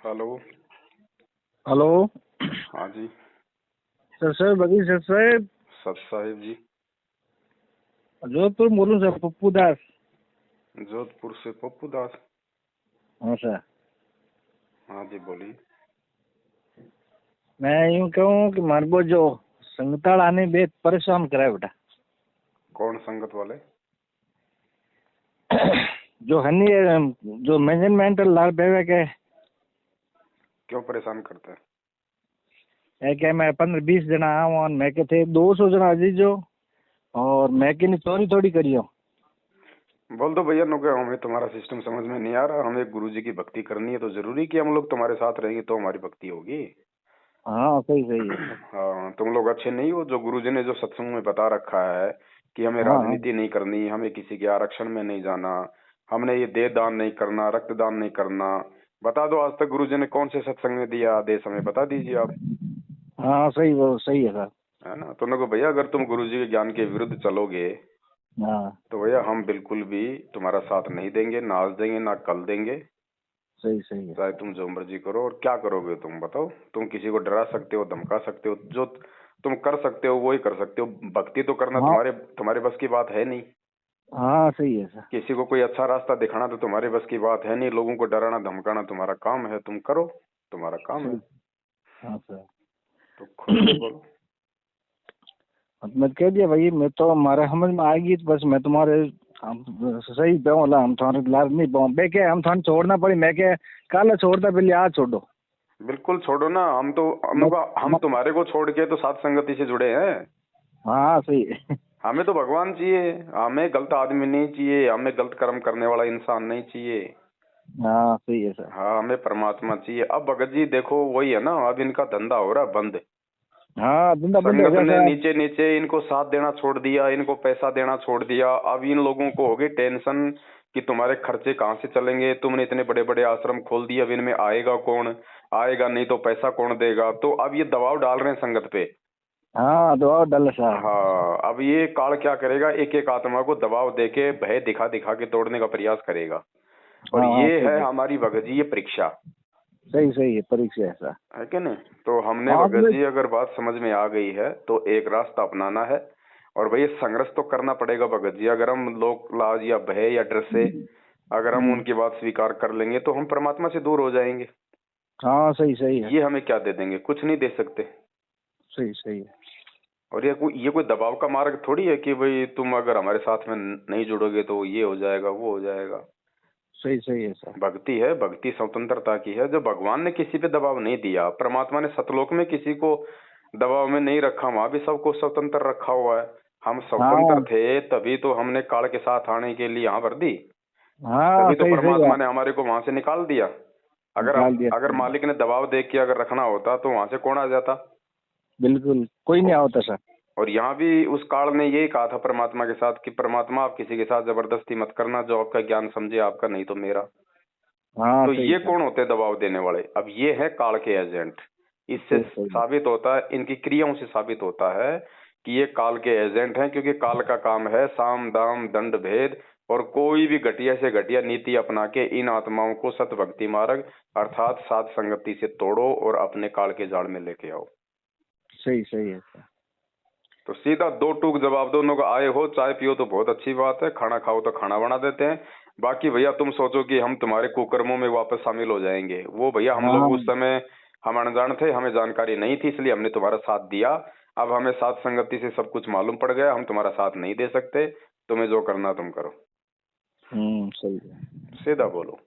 Hello. Hello. हाँ जी। Sir बगी sir साहब। सत साहिब जी। जोधपुर बोलूँ सर, पप्पू दास। जोधपुर से पप्पू दास। हाँ सर। हाँ जी बोलिए। मैं यूँ कहूँ कि मारे को जो संगताल आने बेहद परेशान करा है बेटा। कौन संगत वाले? जो हनी जो मैनेजमेंट लाल बेवे के क्यों परेशान करते हैं? है क्या, मैं 15-20 जना आऊँ, मैं के थे 200 जना अजीजो और मैं के नहीं चोरी थोड़ी करियो। बोल दो भैया नो, क्या हमें तुम्हारा सिस्टम समझ में नहीं आ रहा। हमें गुरुजी की भक्ति करनी है तो जरूरी कि हम लोग तुम्हारे साथ रहेंगे तो हमारी भक्ति होगी। हाँ सही सही है। हाँ, तुम लोग अच्छे नहीं हो। जो गुरुजी ने जो सत्संग में बता रखा है कि हमें हाँ हाँ राजनीति नहीं करनी, हमें किसी के आरक्षण में नहीं जाना, हमने ये देह दान नहीं करना, रक्तदान नहीं करना। बता दो आज तक गुरुजी ने कौन से सत्संग में दिया आदेश, हमें बता दीजिए आप। हाँ सही, वो सही है सर। है ना? तो उन्होंने कहा भैया अगर तुम गुरुजी के ज्ञान के विरुद्ध चलोगे हाँ तो भैया हम बिल्कुल भी तुम्हारा साथ नहीं देंगे, ना आज देंगे ना कल देंगे। सही सही है। चाहे तुम जो मर्जी करो। और क्या करोगे तुम बताओ? तुम किसी को डरा सकते हो, धमका सकते हो, जो तुम कर सकते हो वो ही कर सकते हो। भक्ति तो करना हाँ तुम्हारे तुम्हारे बस की बात है नहीं। हाँ सही है सर। किसी को कोई अच्छा रास्ता दिखाना तो तुम्हारे बस की बात है नहीं। लोगों को डराना धमकाना तुम्हारा काम है, तुम करो, तुम्हारा काम है। सही। हाँ सर। तो खुल के बोलो। मैं कह दिया भाई, मैं तो हमारे समझ में आएगी तो बस मैं तुम्हारे हम सही पे होला, हम तुम्हारे लाल नहीं पाऊँ बे के हम थाने छोड़ना पड़ी। मैं के काला छोड़ता पहले आज छोड़ो। बिल्कुल छोड़ो ना। हम तो मैं, हम तुम्हारे को छोड़ के तो साथ संगति से जुड़े हैं। हाँ सही है। हमें तो भगवान चाहिए, हमें गलत आदमी नहीं चाहिए, हमें गलत कर्म करने वाला इंसान नहीं चाहिए। हाँ सही है सर। हाँ, हमें परमात्मा चाहिए। अब भगत जी देखो वही है ना, अब इनका धंधा हो रहा है बंद। हाँ धंधा बंद हो संगत गया ने सर। नीचे नीचे इनको साथ देना छोड़ दिया, इनको पैसा देना छोड़ दिया। अब इन लोगों को हो गई टेंशन कि तुम्हारे खर्चे कहाँ से चलेंगे। तुमने इतने बड़े बड़े आश्रम खोल दिए, अब इनमें आएगा कौन? आएगा नहीं तो पैसा कौन देगा? तो अब ये दबाव डाल रहे हैं संगत पे। हाँ दबाव डाल सर। हाँ, अब ये काल क्या करेगा, एक एक आत्मा को दबाव देके भय दिखा दिखा के तोड़ने का प्रयास करेगा। और हाँ हाँ ये सही है है। हमारी भगत जी ये परीक्षा। सही सही है, परीक्षा है सर। है कि नहीं? तो हमने हाँ भगत जी अगर बात समझ में आ गई है तो एक रास्ता अपनाना है। और भाई संघर्ष तो करना पड़ेगा भगत जी। अगर हम लोग लाज या भय या डर से अगर हम उनकी बात स्वीकार कर लेंगे तो हम परमात्मा से दूर हो जाएंगे। हाँ सही सही है। ये हमें क्या दे देंगे? कुछ नहीं दे सकते। सही सही है। और ये कोई दबाव का मार्ग थोड़ी है कि भाई तुम अगर हमारे साथ में नहीं जुड़ोगे तो ये हो जाएगा वो हो जाएगा। सही सही है सर। भक्ति है, भक्ति स्वतंत्रता की है। जो भगवान ने किसी पे दबाव नहीं दिया, परमात्मा ने सतलोक में किसी को दबाव में नहीं रखा, वहां भी सबको स्वतंत्र रखा हुआ है। हम स्वतंत्र हाँ थे तभी तो हमने काल के साथ आने के लिए यहाँ भर दी। हाँ तभी तो सही सही है। परमात्मा ने हमारे को वहां से निकाल दिया। अगर निकाल दिया अगर सर। मालिक ने दबाव दे के अगर रखना होता तो वहां से कौन आ जाता? बिल्कुल कोई नहीं होता सर। और यहाँ भी उस काल ने यही कहा था परमात्मा के साथ कि परमात्मा आप किसी के साथ जबरदस्ती मत करना, जो आपका ज्ञान समझे आपका, नहीं तो मेरा। हाँ तो सही ये सर। कौन होते हैं दबाव देने वाले? अब ये है काल के एजेंट। इससे सही सही है। साबित होता है, इनकी क्रियाओं से साबित होता है कि ये काल के एजेंट हैं। क्योंकि काल का काम है साम दाम दंड भेद, और कोई भी घटिया से घटिया नीति अपना के इन आत्माओं को सत भक्ति मार्ग अर्थात साध संगति से तोड़ो और अपने काल के जाल में लेके आओ। सही सही है सर। तो सीधा दो टूक जवाब दो। उन्होंने आए हो चाय पियो तो बहुत अच्छी बात है, खाना खाओ तो खाना बना देते हैं। बाकी भैया तुम सोचो कि हम तुम्हारे कुकर्मों में वापस शामिल हो जाएंगे, वो भैया हम लोग हाँ उस समय हम अनजान थे, हमें जानकारी नहीं थी, इसलिए हमने तुम्हारा साथ दिया। अब हमें साथ संगति से सब कुछ मालूम पड़ गया, हम तुम्हारा साथ नहीं दे सकते। तुम्हें जो करना तुम करो। सही है। सीधा बोलो।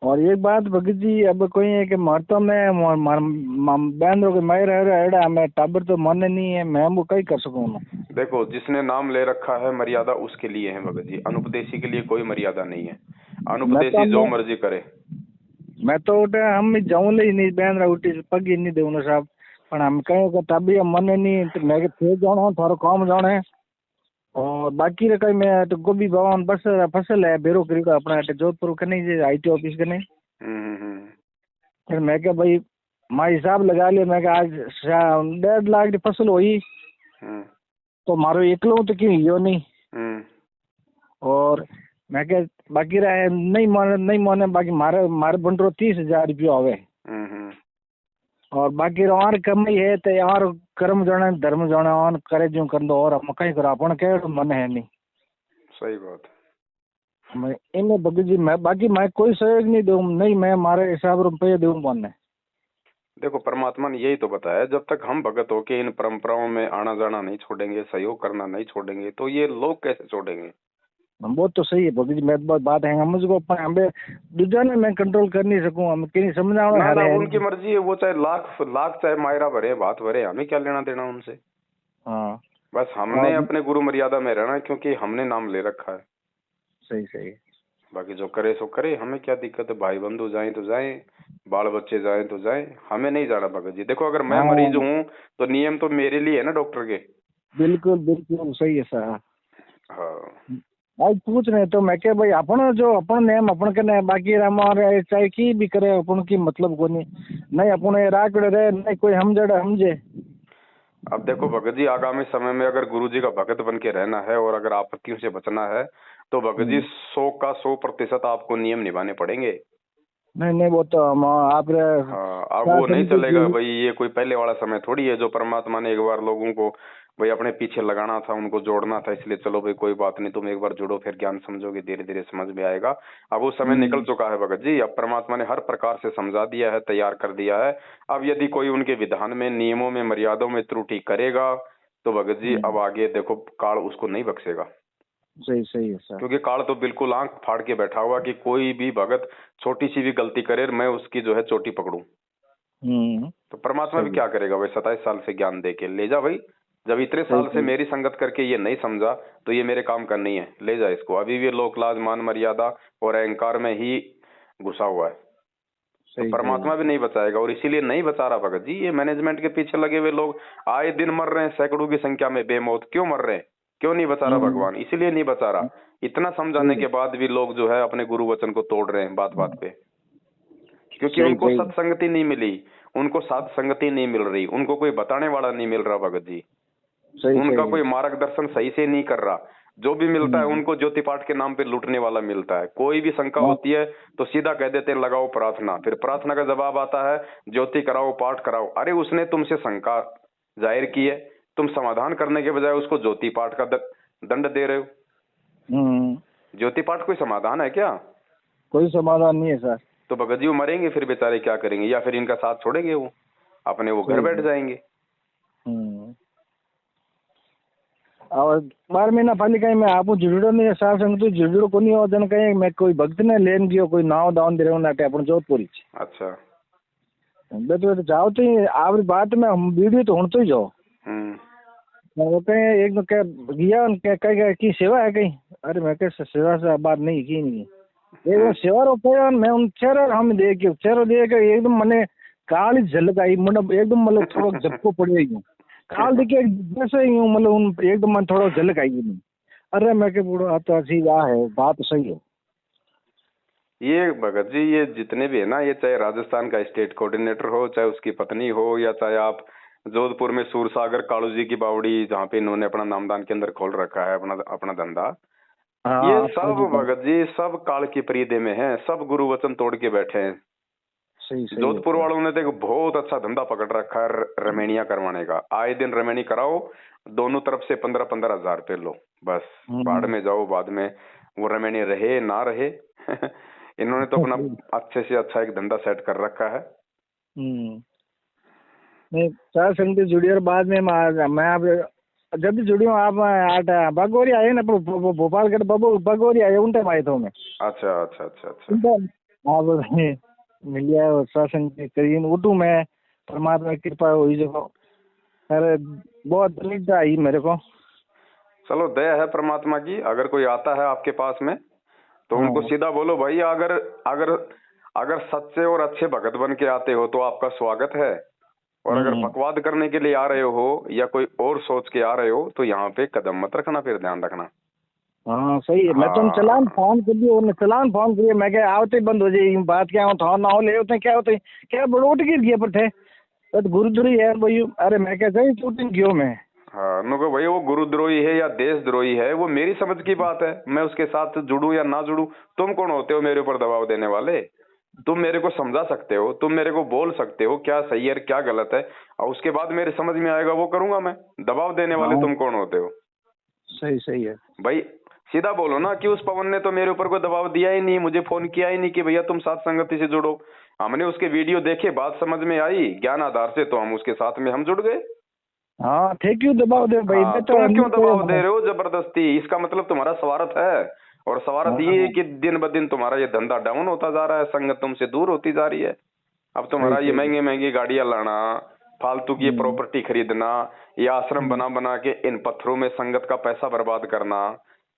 और एक बात भगत जी, अब कोई है कि मरतो में बहन के मैं रह मैं टाबर तो मन नहीं है, मैं वो कहीं कर सकूँ ना। देखो, जिसने नाम ले रखा है मर्यादा उसके लिए है भगत जी, अनुपदेशी के लिए कोई मर्यादा नहीं है। अनुपदेशी जो मर्जी करे। मैं तो उठे हम जाऊँ ले नहीं बहन रहा उठी पग ही नहीं देना साहब। पर हम कहें कि तभी मन नहीं तो मैं थे जाना थारो काम जाने। और बाकी रे कहीं मैं तो गोभी भवन बस फसल है बेरो करी का अपना जोधपुर कने जे आईटी ऑफिस कने। फिर मैं क्या भाई माँ हिसाब लगा लिया, मैं क्या आज 1.5 लाख की फसल हुई तो मारो एकलो तो क्यों हियो नहीं। और मैं कह बाकी रहे नहीं माने बाकी मारे मारे बंटरो 30,000 रुपया होवे और बाकी और कमाई है तो और कर्म जाने धर्म जाने और करे जो कर दो और हम कहीं करा अपन के मन है नहीं। सही बात। मैं इन्हें भगत जी मैं बाकी मैं कोई सहयोग नहीं दूं नहीं मैं मारे हिसाब रुपये दूं मन। देखो परमात्मा ने यही तो बताया, जब तक हम भगत होके इन परंपराओं में आना जाना नहीं छोड़ेंगे, सहयोग करना नहीं छोड़ेंगे, तो ये लोग कैसे छोड़ेंगे। वो तो सही है भगत जी, मैं बात है मुझको हमें दूसरा ने मैं कंट्रोल कर नहीं सकूं, हम कहीं समझाना ना ना उनकी मर्जी है, वो चाहे लाख लाख चाहे मायरा भरे बात भरे, हमें क्या लेना देना उनसे। हाँ बस हमने अपने गुरु मर्यादा में रहना है, क्योंकि हमने नाम ले रखा है। सही सही। बाकी जो करे सो करे, हमें क्या दिक्कत है। भाई बंधु जाए तो जाए, बाल बच्चे जाए तो जाए, हमें नहीं जाना भगत जी। देखो अगर मैं मरीज हूँ तो नियम तो मेरे लिए है ना डॉक्टर के। बिल्कुल बिल्कुल सही है सर। हाँ आज पूछ रहे तो मैं क्या भाई अपन जो अपन नेम अपन के बाकी हमारे चाहे की भी करे अपन की मतलब को नहीं अपन राकड़े रहे नहीं कोई समझे। अब देखो भगत जी, आगामी समय में अगर गुरु जी का भगत बन के रहना है और अगर आपत्तियों से बचना है तो भगत जी 100% आपको नियम निभाने पड़ेंगे। नहीं वो तो हम आप हाँ, अब वो नहीं चलेगा भाई। ये कोई पहले वाला समय थोड़ी है जो परमात्मा ने एक बार लोगों को भाई अपने पीछे लगाना था, उनको जोड़ना था, इसलिए चलो भाई कोई बात नहीं, तुम एक बार जुड़ो, फिर ज्ञान समझोगे, धीरे धीरे समझ में आएगा। अब वो समय निकल चुका है भगत जी। अब परमात्मा ने हर प्रकार से समझा दिया है, तैयार कर दिया है। अब यदि कोई उनके विधान में, नियमों में, मर्यादों में त्रुटि करेगा तो भगत जी अब आगे देखो काल उसको नहीं बख्शेगा। सही सही है सर। क्योंकि काल तो बिल्कुल आंख फाड़ के बैठा हुआ कि कोई भी भगत छोटी सी भी गलती करे मैं उसकी जो है चोटी पकड़ूं। तो परमात्मा भी क्या करेगा भाई, 27 साल से ज्ञान दे के ले जा भाई। जब इतने साल से मेरी संगत करके ये नहीं समझा तो ये मेरे काम का नहीं है, ले जा इसको। अभी भी लोक लाज मान मर्यादा और अहंकार में ही घुसा हुआ है। तो परमात्मा भी नहीं बचाएगा, और इसीलिए नहीं बचा रहा भगत जी। ये मैनेजमेंट के पीछे लगे हुए लोग आए दिन मर रहे हैं, सैकड़ों की संख्या में बेमौत। क्यों मर रहे हैं, क्यों नहीं बचा रहा भगवान? इसीलिए नहीं बचा रहा। इतना समझाने के बाद भी लोग जो है अपने गुरु वचन को तोड़ रहे हैं बात बात पे, क्योंकि उनको सत्संगति नहीं मिली, उनको साध संगति नहीं मिल रही, उनको कोई बताने वाला नहीं मिल रहा भगत जी। उनका कोई मार्गदर्शन सही से नहीं कर रहा। जो भी मिलता है उनको ज्योति पाठ के नाम पे लूटने वाला मिलता है। कोई भी शंका होती है तो सीधा कह देते हैं लगाओ प्रार्थना, फिर प्रार्थना का जवाब आता है ज्योति कराओ, पाठ कराओ। अरे उसने तुमसे शंका जाहिर की है, तुम समाधान करने के बजाय उसको ज्योति पाठ का दंड दे रहे हो। ज्योति पाठ कोई समाधान है क्या? कोई समाधान नहीं है सर। तो भगत जी वो मरेंगे फिर बेचारे क्या करेंगे? या फिर इनका साथ छोड़ेंगे वो अपने वो घर बैठ जाएंगे। और 12 महीना पहले कहीं मैं आपको जुड़ो नहीं साथ संग तो जुड़ो को नहीं होदन कहीं मैं कोई भक्त ने लेन गयो कोई नाव दान दे रहा नाटे अपन जोधपुरी। अच्छा तो जाओ तो आप बात में हम वीडियो तो तो ही जाओ। वो कहीं एक क्या गया उनके कहीं की सेवा है कहीं। अरे मैं कह सेवा से बात नहीं की नहीं एक सेवा रोपे मैं उन चेहरा हम देख चेहरा देख एकदम मैंने काली झलक आई मतलब एकदम मतलब थोड़ा झपको पड़े काल देखिए जैसे ही मतलब एकदम मन थोड़ा झलक आई नहीं। अरे मैं के बूढ़ो तो अच्छी आ है बात सही है। ये भगत जी ये जितने भी है ना, ये चाहे राजस्थान का स्टेट कोऑर्डिनेटर हो, चाहे उसकी पत्नी हो, या चाहे आप जोधपुर में सूरसागर कालू जी की बावड़ी जहाँ पे इन्होंने अपना नामदान केंद्र खोल रखा है अपना धंधा, ये सब भगत जी सब काल की परिधि में है, सब गुरु वचन तोड़ के बैठे हैं। जोधपुर वालों ने तो बहुत अच्छा धंधा पकड़ रखा है रमेणिया करवाने का। आए दिन रमेणी कराओ, दोनों तरफ से 15-15 हजार रुपये लो, बस बाढ़ में जाओ। बाद में वो रमेणी रहे ना रहे इन्होंने तो अपना अच्छे से अच्छा एक धंधा सेट कर रखा है। नहीं चार संगति जुड़ी और बाद में मैं आप जब भी जुड़ी हूँ आप बागोरी आए ना भोपाल के बागोरी आए उन टाइम आए थे मैं। अच्छा अच्छा अच्छा अच्छा आप मिल गया सत्संग करीन उठू मैं परमात्मा की कृपा हुई जो अरे बहुत दलित आई मेरे को। चलो दया है परमात्मा की। अगर कोई आता है आपके पास में तो उनको सीधा बोलो भाई अगर अगर अगर सच्चे और अच्छे भगत बन के आते हो तो आपका स्वागत है, और अगर बकवाद करने के लिए आ रहे हो या कोई और सोच के आ रहे हो तो यहाँ पे कदम मत रखना, फिर ध्यान रखना। हाँ सही है। मैं तुम चलान फोन कर दिए चलान फोन करिए मैं क्या आवते बंद हो जाए बात क्या हो था ना हो ले होते क्या होते क्या बड़ोट गिर गया पर थे तो गुरुद्वारी है भाई। अरे मैं क्या सही शूटिंग क्यों मैं हाँ, नो भाई वो गुरुद्रोही है या देशद्रोही है वो मेरी समझ की बात है, मैं उसके साथ जुड़ूं या ना जुड़ूं। तुम कौन होते हो मेरे ऊपर दबाव देने वाले? तुम मेरे को समझा सकते हो, तुम मेरे को बोल सकते हो क्या सही है क्या गलत है, और उसके बाद मेरे समझ में आएगा वो करूंगा मैं। दबाव देने वाले हाँ तुम कौन होते हो? सही सही है भाई सीधा बोलो ना कि उस पवन ने तो मेरे ऊपर कोई दबाव दिया ही नहीं, मुझे फोन किया ही नहीं कि भैया तुम साथ संगति से जुड़ो। हमने उसके वीडियो देखे, बात समझ में आई, ज्ञान आधार से तो हम उसके साथ में हम जुड़ गए। हाँ थे क्यों दबाव दे भाई, हाँ, मैं तो तुम क्यों नहीं दबाव दे कोई- रहे हो जबरदस्ती? इसका मतलब तुम्हारा स्वार्थ है, और स्वार्थ ये है हाँ कि दिन ब दिन तुम्हारा ये धंधा डाउन होता जा रहा है, संगत तुमसे दूर होती जा रही है। अब सही तुम्हारा ये सही। महंगी महंगी गाड़ियां लाना, फालतू की प्रॉपर्टी खरीदना, ये आश्रम बना बना के इन पत्थरों में संगत का पैसा बर्बाद करना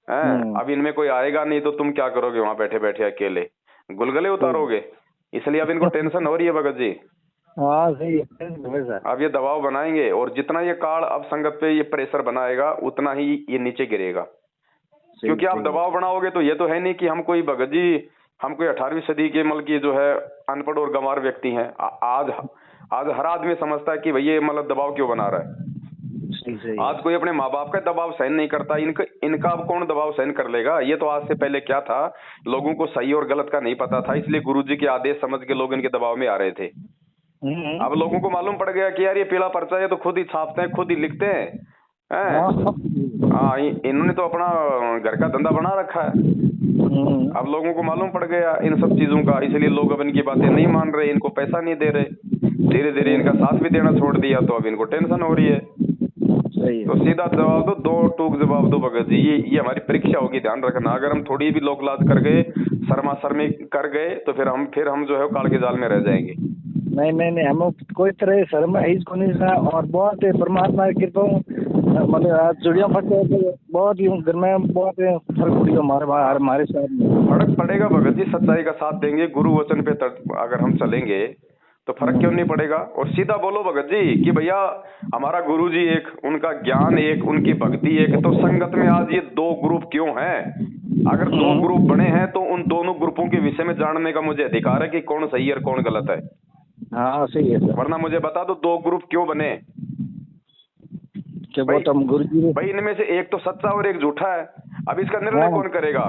है। अब इनमें कोई आएगा नहीं तो तुम क्या करोगे वहां बैठे बैठे अकेले? गुलगले उतारोगे? इसलिए अब इनको टेंशन हो रही है भगत जी। हाँ सही है सर। अब ये दबाव बनाएंगे, और जितना ये काल अब संगत पे ये प्रेशर बनाएगा उतना ही ये नीचे गिरेगा। सही क्योंकि आप सही दबाव बनाओगे तो ये तो है नहीं कि हम कोई भगत जी, हम कोई 18वीं सदी के मतलब की जो है अनपढ़ और गंवार व्यक्ति हैं। आज आज हर आदमी समझता है कि भैया मतलब दबाव क्यों बना रहा है। सही सही आज कोई अपने माँ बाप का दबाव सहन नहीं करता, इनका अब कौन दबाव सहन कर लेगा? ये तो आज से पहले क्या था, लोगों को सही और गलत का नहीं पता था, इसलिए गुरुजी के आदेश समझ के लोग इनके दबाव में आ रहे थे। अब लोगों को मालूम पड़ गया कि यार ये पीला पर्चा है तो खुद ही छापते हैं, खुद ही लिखते हैं, हैं? हाँ, इन्होंने तो अपना घर का धंधा बना रखा है। अब लोगों को मालूम पड़ गया इन सब चीजों का, इसलिए लोग अब इनकी बातें नहीं मान रहे, इनको पैसा नहीं दे रहे, धीरे धीरे इनका साथ भी देना छोड़ दिया, तो अब इनको टेंशन हो रही है। सही है। तो सीधा जवाब दो, दो टूक जवाब दो भगत जी। ये हमारी परीक्षा होगी, ध्यान रखना। अगर हम थोड़ी भी लोक लाज कर गए, शर्मा शर्मी कर गए, तो फिर हम जो है काल के जाल में रह जाएंगे। नहीं नहीं नहीं, हम कोई तरह शर्म है इसको नहीं था, और बहुत है परमात्मा की कृपा, मतलब आज चिड़िया फटे तो बहुत ही घर में बहुत फर्क पड़ी हमारे साथ में। फर्क पड़ेगा भगत जी, सच्चाई का साथ देंगे, गुरु वचन पे अगर हम चलेंगे तो फर्क क्यों नहीं पड़ेगा। और सीधा बोलो भगत जी कि भैया हमारा गुरु जी एक, उनका ज्ञान एक, उनकी भक्ति एक, तो संगत में आज ये दो ग्रुप क्यों हैं? अगर दो ग्रुप बने हैं तो उन दोनों ग्रुपों के विषय में जानने का मुझे अधिकार है कि कौन सही है और कौन गलत है। हाँ सही है सर। वरना मुझे बता दो, दो ग्रुप क्यों बने? क्या वो तो हम गुरु जी भाई इनमें से एक तो सच्चा और एक झूठा है। अब इसका निर्णय कौन करेगा?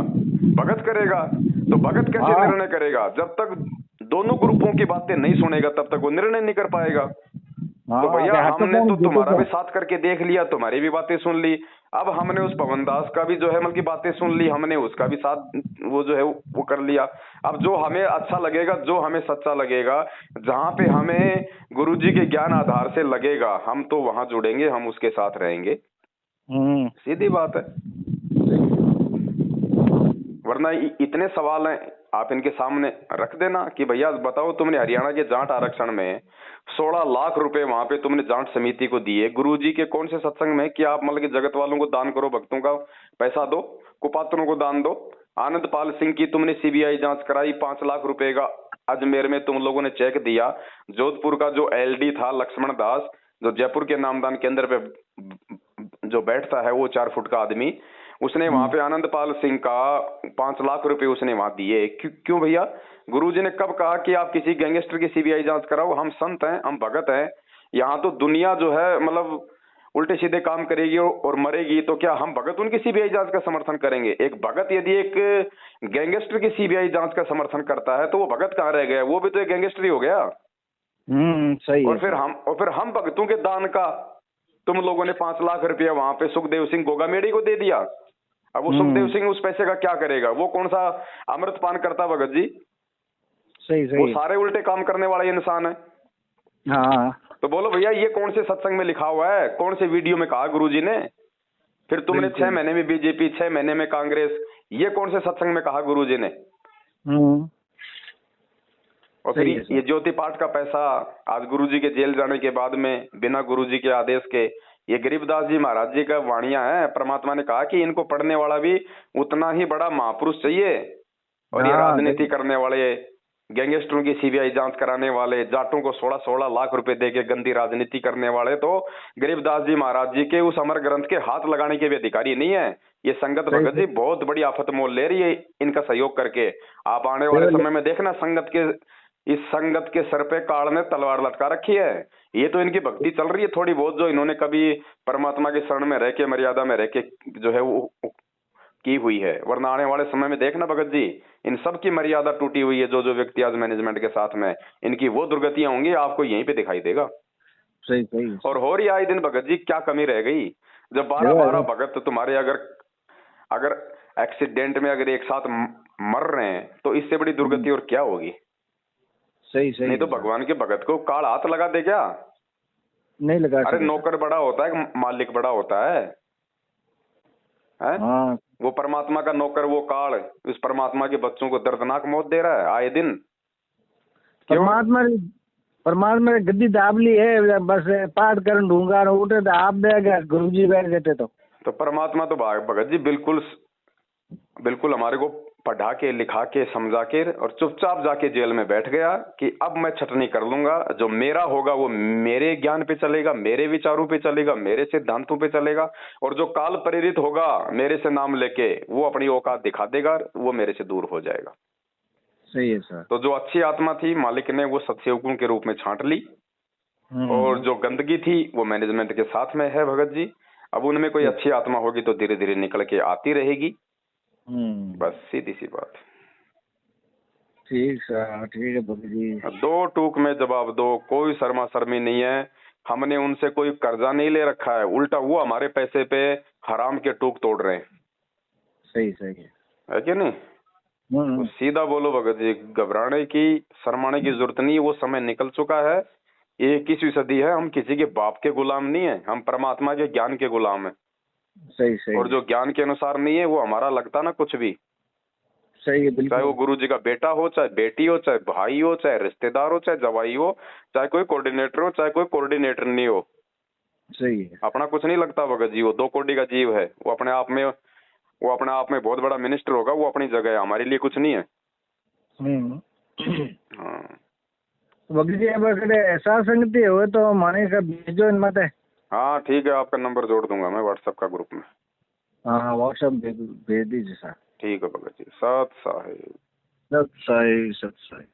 भगत करेगा। तो भगत कैसे निर्णय करेगा? जब तक दोनों ग्रुपों की बातें नहीं सुनेगा तब तक वो निर्णय नहीं कर पाएगा। तो भैया हमने तो तुम्हारा भी साथ करके देख लिया, तुम्हारी भी बातें सुन ली, अब हमने उस पवन दास का भी जो है मतलब की बातें सुन ली, हमने उसका भी साथ वो जो है वो कर लिया। अब जो हमें अच्छा लगेगा, जो हमें सच्चा लगेगा, जहां पे हमें गुरुजी के ज्ञान आधार से लगेगा, हम तो वहां जुड़ेंगे, हम उसके साथ रहेंगे। सीधी बात है। वरना इतने सवाल हैं, आप इनके सामने रख देना कि भैया बताओ, तुमने हरियाणा के जाट आरक्षण में 16 लाख रुपए वहां पे तुमने जाट समिति को दिए, गुरुजी के कौन से सत्संग में कि आप मतलब कि जगत वालों को दान करो, भक्तों का पैसा दो, कुपात्रों को दान दो। आनंद पाल सिंह की तुमने सीबीआई जांच कराई, 5 लाख रुपए का अजमेर में तुम लोगों ने चेक दिया। जोधपुर का जो एलडी था लक्ष्मण दास, जो जयपुर के नामदान केंद्र पे जो बैठता है, वो 4 फुट का आदमी, उसने वहां पे आनंद पाल सिंह का 5 लाख रुपए उसने वहां दिए। क्यों भैया? गुरुजी ने कब कहा कि आप किसी गैंगस्टर की सीबीआई जांच कराओ? हम संत हैं, हम भगत हैं, यहाँ तो दुनिया जो है मतलब उल्टे सीधे काम करेगी और मरेगी, तो क्या हम भगत उनकी सीबीआई जांच का समर्थन करेंगे? एक भगत यदि एक गैंगस्टर की सीबीआई जांच का समर्थन करता है तो वो भगत कहाँ रह गया? वो भी तो एक गैंगस्टर ही हो गया। सही और फिर हम भगतों के दान का तुम लोगों ने 5 लाख रुपया वहां पे सुखदेव सिंह गोगामेड़ी को दे दिया। अब वो सुखदेव सिंह उस पैसे का क्या करेगा? वो कौन सा अमृत पान करता भगत जी? सही वो सारे उल्टे काम करने वाला इंसान है। हाँ, तो बोलो भैया ये कौन से सत्संग में लिखा हुआ है? कौन से वीडियो में कहा गुरुजी ने? फिर तुमने 6 महीने में बीजेपी, 6 महीने में कांग्रेस, ये कौन से सत्संग में कहा गुरुजी ने? और फिर ये ज्योति पाठ का पैसा आज गुरुजी के जेल जाने के बाद में बिना गुरुजी के आदेश के, ये गरीबदास जी महाराज जी का वाणियां है। परमात्मा ने कहा कि इनको पढ़ने वाला भी उतना ही बड़ा महापुरुष चाहिए। और ये राजनीति करने वाले, गैंगस्टरों की सीबीआई जांच कराने वाले, जाटों को 16-16 लाख रुपए देके गंदी राजनीति करने वाले तो गरीबदास जी महाराज जी के उस अमर ग्रंथ के हाथ लगाने के भी अधिकारी नहीं है। ये संगत भगत जी बहुत बड़ी आफत मोल ले रही है इनका सहयोग करके। आप आने वाले समय में देखना संगत के इस संगत के सर पे काल ने तलवार लटका रखी है। ये तो इनकी भक्ति चल रही है थोड़ी बहुत, जो इन्होंने कभी परमात्मा के शरण में रह के, मर्यादा में रह के जो है वो की हुई है। वरना आने वाले समय में देखना भगत जी, इन सब की मर्यादा टूटी हुई है। जो जो व्यक्ति आज मैनेजमेंट के साथ में, इनकी वो दुर्गतियां होंगी, आपको यहीं पे दिखाई देगा। सही सही। और हो रही आए दिन भगत जी, क्या कमी रह गई? जब 12-12 भगत तुम्हारे अगर एक्सीडेंट में अगर एक साथ मर रहे हैं, तो इससे बड़ी दुर्गति और क्या होगी? सही सही। नहीं तो भगवान के भगत को काल हाथ लगा दे क्या? नहीं लगा। अरे नौकर बड़ा होता है, मालिक बड़ा होता है? हाँ। वो परमात्मा का नौकर, वो काल उस परमात्मा के बच्चों को दर्दनाक मौत दे रहा है आए दिन। परमात्मा ने गद्दी दाब ली है, बस पाठ कर ढूंगा उठे तो आप बैठ गए, गुरु जी बैठ गए तो परमात्मा तो भगत जी बिल्कुल हमारे को पढ़ा के, लिखा के, समझा के और चुपचाप जाके जेल में बैठ गया कि अब मैं छटनी कर लूंगा। जो मेरा होगा वो मेरे ज्ञान पे चलेगा, मेरे विचारों पे चलेगा, मेरे सिद्धांतों पे चलेगा। और जो काल प्रेरित होगा मेरे से नाम लेके, वो अपनी औकात दिखा देगा, वो मेरे से दूर हो जाएगा। सही है सर। तो जो अच्छी आत्मा थी, मालिक ने वो सत्सेवकों के रूप में छांट ली, और जो गंदगी थी वो मैनेजमेंट के साथ में है भगत जी। अब उनमें कोई अच्छी आत्मा होगी तो धीरे धीरे निकल के आती रहेगी। बस सीधी सी बात। ठीक सर, ठीक है भगत जी। 2 टूक में जवाब दो, कोई शर्मा शर्मी नहीं है। हमने उनसे कोई कर्जा नहीं ले रखा है, उल्टा वो हमारे पैसे पे हराम के टूक तोड़ रहे हैं। सही सही है कि नहीं? तो सीधा बोलो भगत जी, घबराने की, शर्माने की जरूरत नहीं। वो समय निकल चुका है। ये 21वीं सदी है। हम किसी के बाप के गुलाम नहीं है, हम परमात्मा के ज्ञान के गुलाम है। सही सही। और जो ज्ञान के अनुसार नहीं है, वो हमारा लगता ना कुछ भी। सही है बिल्कुल। चाहे वो गुरु जी का बेटा हो, चाहे बेटी हो, चाहे भाई हो, चाहे रिश्तेदार हो, चाहे जवाई हो, चाहे कोई कोऑर्डिनेटर हो, चाहे कोई कोऑर्डिनेटर नहीं हो। सही है। अपना कुछ नहीं लगता भगत जी। वो 2 कोटि का जीव है। वो अपने आप में बहुत बड़ा मिनिस्टर होगा। वो अपनी जगह है, हमारे लिए कुछ नहीं है। हाँ भगत जी, अब अगर ऐसा संगति हो तो माने का भेजो इन मत। हाँ ठीक है, आपका नंबर जोड़ दूंगा मैं व्हाट्सएप का ग्रुप में। हाँ व्हाट्सएप भेज दीजिए सर। ठीक है भगत जी। सत साहिब। सत साहिब, सत साहिब।